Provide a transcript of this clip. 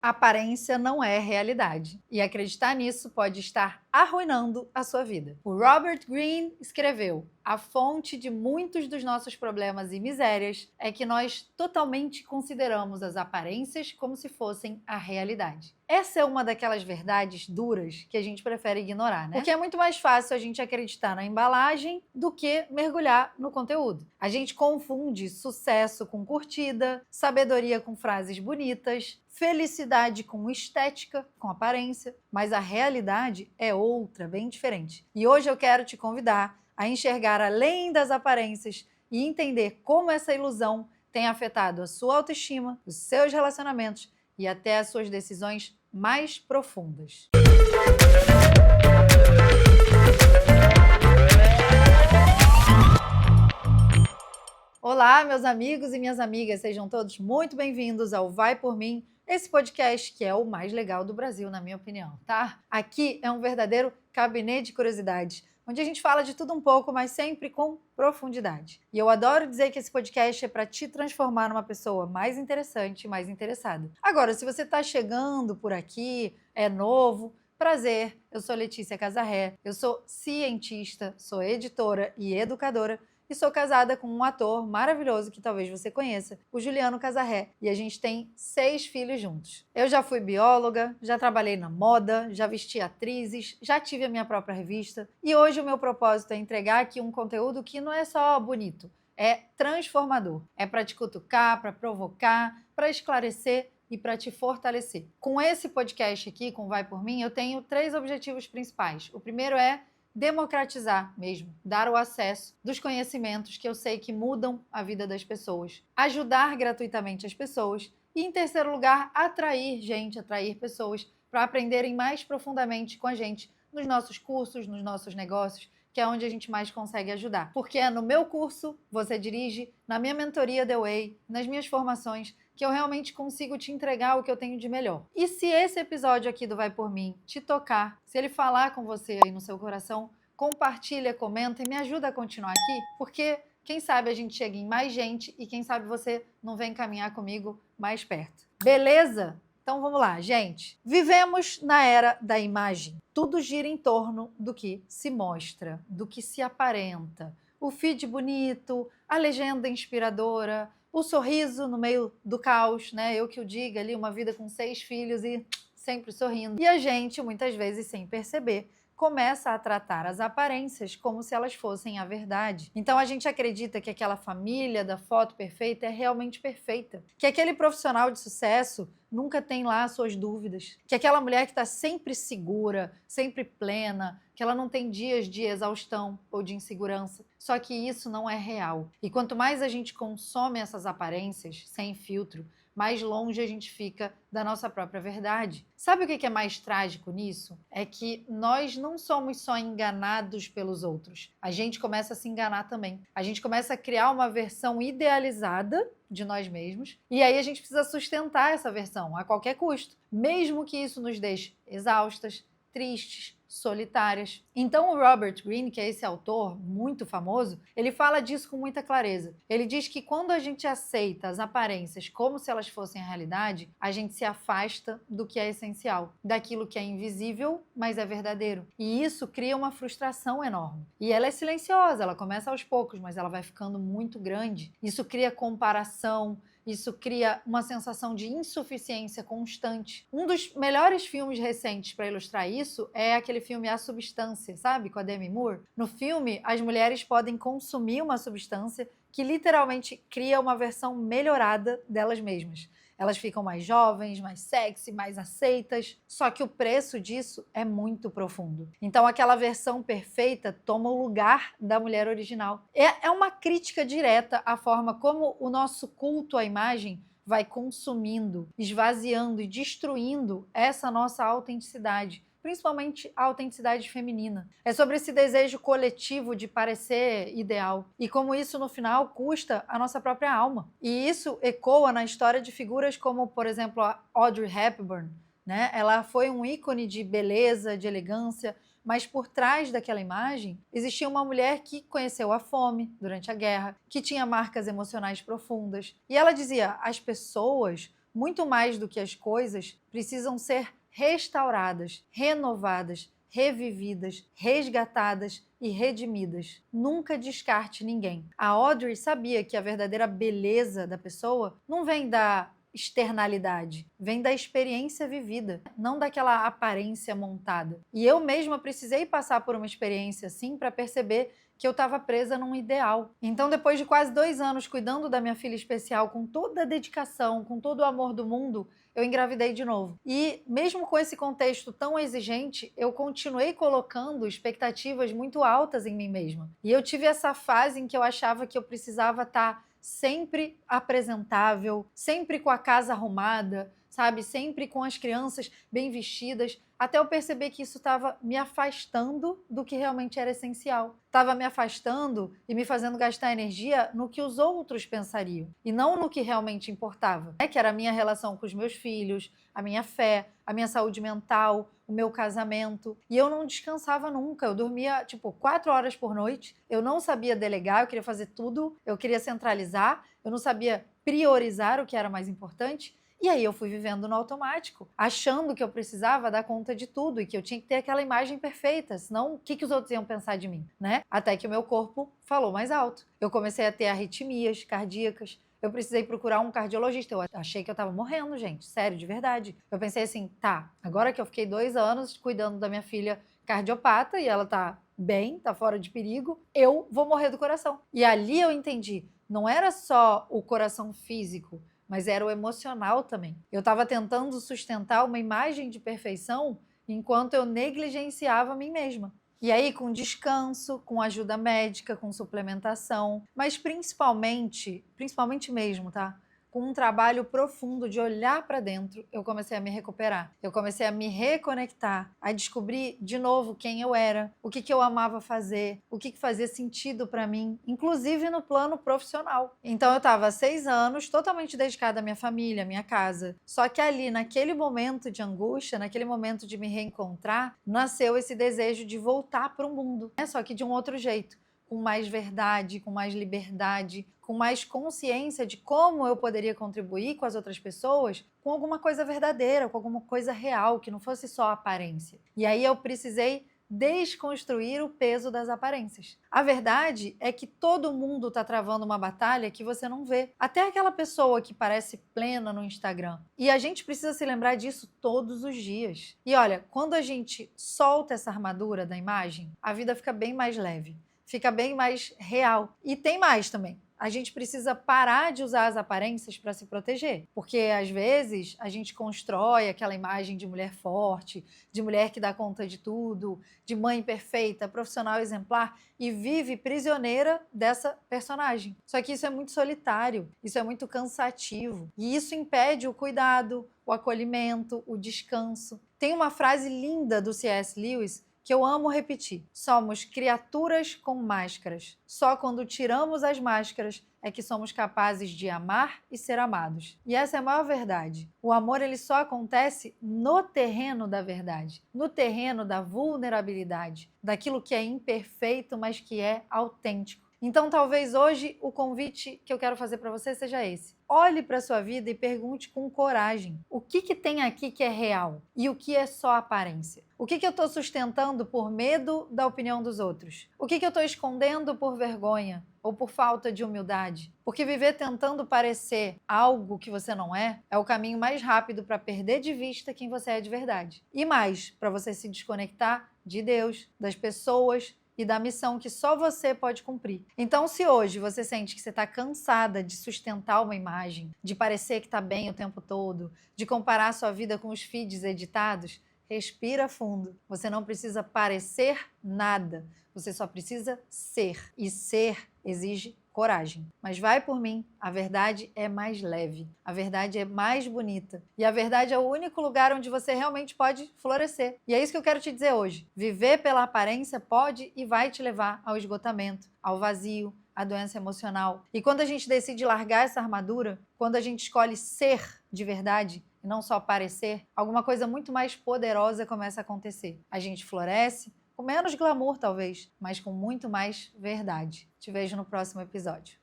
Aparência não é realidade, e acreditar nisso pode estar arruinando a sua vida. O Robert Greene escreveu: a fonte de muitos dos nossos problemas e misérias é que nós totalmente consideramos as aparências como se fossem a realidade. Essa é uma daquelas verdades duras que a gente prefere ignorar, né? Porque é muito mais fácil a gente acreditar na embalagem do que mergulhar no conteúdo. A gente confunde sucesso com curtida, sabedoria com frases bonitas, felicidade com estética, com aparência, mas a realidade é outra, bem diferente. E hoje eu quero te convidar a enxergar além das aparências e entender como essa ilusão tem afetado a sua autoestima, os seus relacionamentos e até as suas decisões mais profundas. Olá, meus amigos e minhas amigas, sejam todos muito bem-vindos ao Vai Por Mim, esse podcast que é o mais legal do Brasil, na minha opinião, tá? Aqui é um verdadeiro gabinete de curiosidades, onde a gente fala de tudo um pouco, mas sempre com profundidade. E eu adoro dizer que esse podcast é para te transformar numa pessoa mais interessante e mais interessada. Agora, se você está chegando por aqui, é novo, prazer, eu sou Letícia Casarré, eu sou cientista, sou editora e educadora, e sou casada com um ator maravilhoso que talvez você conheça, o Juliano Casarré, e a gente tem 6 filhos juntos. Eu já fui bióloga, já trabalhei na moda, já vesti atrizes, já tive a minha própria revista, e hoje o meu propósito é entregar aqui um conteúdo que não é só bonito, é transformador. É para te cutucar, para provocar, para esclarecer e para te fortalecer. Com esse podcast aqui, com Vai Por Mim, eu tenho 3 objetivos principais. O primeiro é democratizar mesmo, dar o acesso dos conhecimentos que eu sei que mudam a vida das pessoas, ajudar gratuitamente as pessoas e, em terceiro lugar, atrair pessoas para aprenderem mais profundamente com a gente nos nossos cursos, nos nossos negócios, que é onde a gente mais consegue ajudar. Porque é no meu curso, você dirige, na minha mentoria The Way, nas minhas formações, que eu realmente consigo te entregar o que eu tenho de melhor. E se esse episódio aqui do Vai Por Mim te tocar, se ele falar com você aí no seu coração, compartilha, comenta e me ajuda a continuar aqui, porque quem sabe a gente chega em mais gente e quem sabe você não vem caminhar comigo mais perto. Beleza? Então vamos lá, gente. Vivemos na era da imagem. Tudo gira em torno do que se mostra, do que se aparenta. O feed bonito, a legenda inspiradora, o sorriso no meio do caos, né? Eu que o diga ali, uma vida com 6 filhos e sempre sorrindo. E a gente, muitas vezes, sem perceber, começa a tratar as aparências como se elas fossem a verdade. Então a gente acredita que aquela família da foto perfeita é realmente perfeita, que aquele profissional de sucesso nunca tem lá as suas dúvidas, que aquela mulher que está sempre segura, sempre plena, que ela não tem dias de exaustão ou de insegurança. Só que isso não é real. E quanto mais a gente consome essas aparências sem filtro, mais longe a gente fica da nossa própria verdade. Sabe o que é mais trágico nisso? É que nós não somos só enganados pelos outros. A gente começa a se enganar também. A gente começa a criar uma versão idealizada de nós mesmos e aí a gente precisa sustentar essa versão a qualquer custo, mesmo que isso nos deixe exaustas, tristes, solitárias. Então o Robert Greene, que é esse autor muito famoso, ele fala disso com muita clareza. Ele diz que quando a gente aceita as aparências como se elas fossem a realidade, a gente se afasta do que é essencial, daquilo que é invisível, mas é verdadeiro. E isso cria uma frustração enorme. E ela é silenciosa, ela começa aos poucos, mas ela vai ficando muito grande. Isso cria comparação, isso cria uma sensação de insuficiência constante. Um dos melhores filmes recentes para ilustrar isso é aquele filme A Substância, sabe? Com a Demi Moore. No filme, as mulheres podem consumir uma substância que literalmente cria uma versão melhorada delas mesmas. Elas ficam mais jovens, mais sexy, mais aceitas, só que o preço disso é muito profundo. Então aquela versão perfeita toma o lugar da mulher original. É uma crítica direta à forma como o nosso culto à imagem vai consumindo, esvaziando e destruindo essa nossa autenticidade, principalmente a autenticidade feminina. É sobre esse desejo coletivo de parecer ideal e como isso no final custa a nossa própria alma. E isso ecoa na história de figuras como, por exemplo, a Audrey Hepburn, né? Ela foi um ícone de beleza, de elegância, mas por trás daquela imagem existia uma mulher que conheceu a fome durante a guerra, que tinha marcas emocionais profundas. E ela dizia: as pessoas muito mais do que as coisas, precisam ser restauradas, renovadas, revividas, resgatadas e redimidas. Nunca descarte ninguém. A Audrey sabia que a verdadeira beleza da pessoa não vem da externalidade, vem da experiência vivida, não daquela aparência montada. E eu mesma precisei passar por uma experiência assim para perceber que eu estava presa num ideal. Então, depois de quase 2 anos cuidando da minha filha especial, com toda a dedicação, com todo o amor do mundo, eu engravidei de novo. E mesmo com esse contexto tão exigente, eu continuei colocando expectativas muito altas em mim mesma. E eu tive essa fase em que eu achava que eu precisava estar sempre apresentável, sempre com a casa arrumada, sabe? Sempre com as crianças bem vestidas, até eu perceber que isso estava me afastando do que realmente era essencial. Estava me afastando e me fazendo gastar energia no que os outros pensariam, e não no que realmente importava, né? Que era a minha relação com os meus filhos, a minha fé, a minha saúde mental, o meu casamento. E eu não descansava nunca, eu dormia, 4 horas por noite, eu não sabia delegar, eu queria fazer tudo, eu queria centralizar, eu não sabia priorizar o que era mais importante. E aí eu fui vivendo no automático, achando que eu precisava dar conta de tudo e que eu tinha que ter aquela imagem perfeita, senão o que os outros iam pensar de mim, né? Até que o meu corpo falou mais alto. Eu comecei a ter arritmias cardíacas, eu precisei procurar um cardiologista. Eu achei que eu estava morrendo, gente, sério, de verdade. Eu pensei assim, tá, agora que eu fiquei 2 anos cuidando da minha filha cardiopata e ela tá bem, tá fora de perigo, eu vou morrer do coração. E ali eu entendi, não era só o coração físico, mas era o emocional também. Eu estava tentando sustentar uma imagem de perfeição enquanto eu negligenciava a mim mesma. E aí, com descanso, com ajuda médica, com suplementação, mas principalmente mesmo, tá? Com um trabalho profundo de olhar para dentro, eu comecei a me recuperar. Eu comecei a me reconectar, a descobrir de novo quem eu era, o que eu amava fazer, o que fazia sentido para mim, inclusive no plano profissional. Então eu estava há 6 anos totalmente dedicada à minha família, à minha casa. Só que ali, naquele momento de angústia, naquele momento de me reencontrar, nasceu esse desejo de voltar para o mundo, né? Só que de um outro jeito, com mais verdade, com mais liberdade, com mais consciência de como eu poderia contribuir com as outras pessoas com alguma coisa verdadeira, com alguma coisa real, que não fosse só aparência. E aí eu precisei desconstruir o peso das aparências. A verdade é que todo mundo está travando uma batalha que você não vê. Até aquela pessoa que parece plena no Instagram. E a gente precisa se lembrar disso todos os dias. E olha, quando a gente solta essa armadura da imagem, a vida fica bem mais leve, fica bem mais real. E tem mais também. A gente precisa parar de usar as aparências para se proteger, porque às vezes a gente constrói aquela imagem de mulher forte, de mulher que dá conta de tudo, de mãe perfeita, profissional exemplar e vive prisioneira dessa personagem. Só que isso é muito solitário, isso é muito cansativo e isso impede o cuidado, o acolhimento, o descanso. Tem uma frase linda do C.S. Lewis que eu amo repetir. Somos criaturas com máscaras. Só quando tiramos as máscaras é que somos capazes de amar e ser amados. E essa é a maior verdade. O amor ele só acontece no terreno da verdade, no terreno da vulnerabilidade, daquilo que é imperfeito, mas que é autêntico. Então, talvez hoje o convite que eu quero fazer para você seja esse. Olhe para a sua vida e pergunte com coragem o que tem aqui que é real e o que é só aparência. O que eu estou sustentando por medo da opinião dos outros? O que eu estou escondendo por vergonha ou por falta de humildade? Porque viver tentando parecer algo que você não é o caminho mais rápido para perder de vista quem você é de verdade. E mais, para você se desconectar de Deus, das pessoas e da missão que só você pode cumprir. Então, se hoje você sente que você está cansada de sustentar uma imagem, de parecer que está bem o tempo todo, de comparar a sua vida com os feeds editados, respira fundo. Você não precisa parecer nada, você só precisa ser. E ser exige coragem. Mas vai por mim, a verdade é mais leve, a verdade é mais bonita e a verdade é o único lugar onde você realmente pode florescer. E é isso que eu quero te dizer hoje. Viver pela aparência pode e vai te levar ao esgotamento, ao vazio, à doença emocional. E quando a gente decide largar essa armadura, quando a gente escolhe ser de verdade e não só parecer, alguma coisa muito mais poderosa começa a acontecer. A gente floresce, com menos glamour talvez, mas com muito mais verdade. Te vejo no próximo episódio.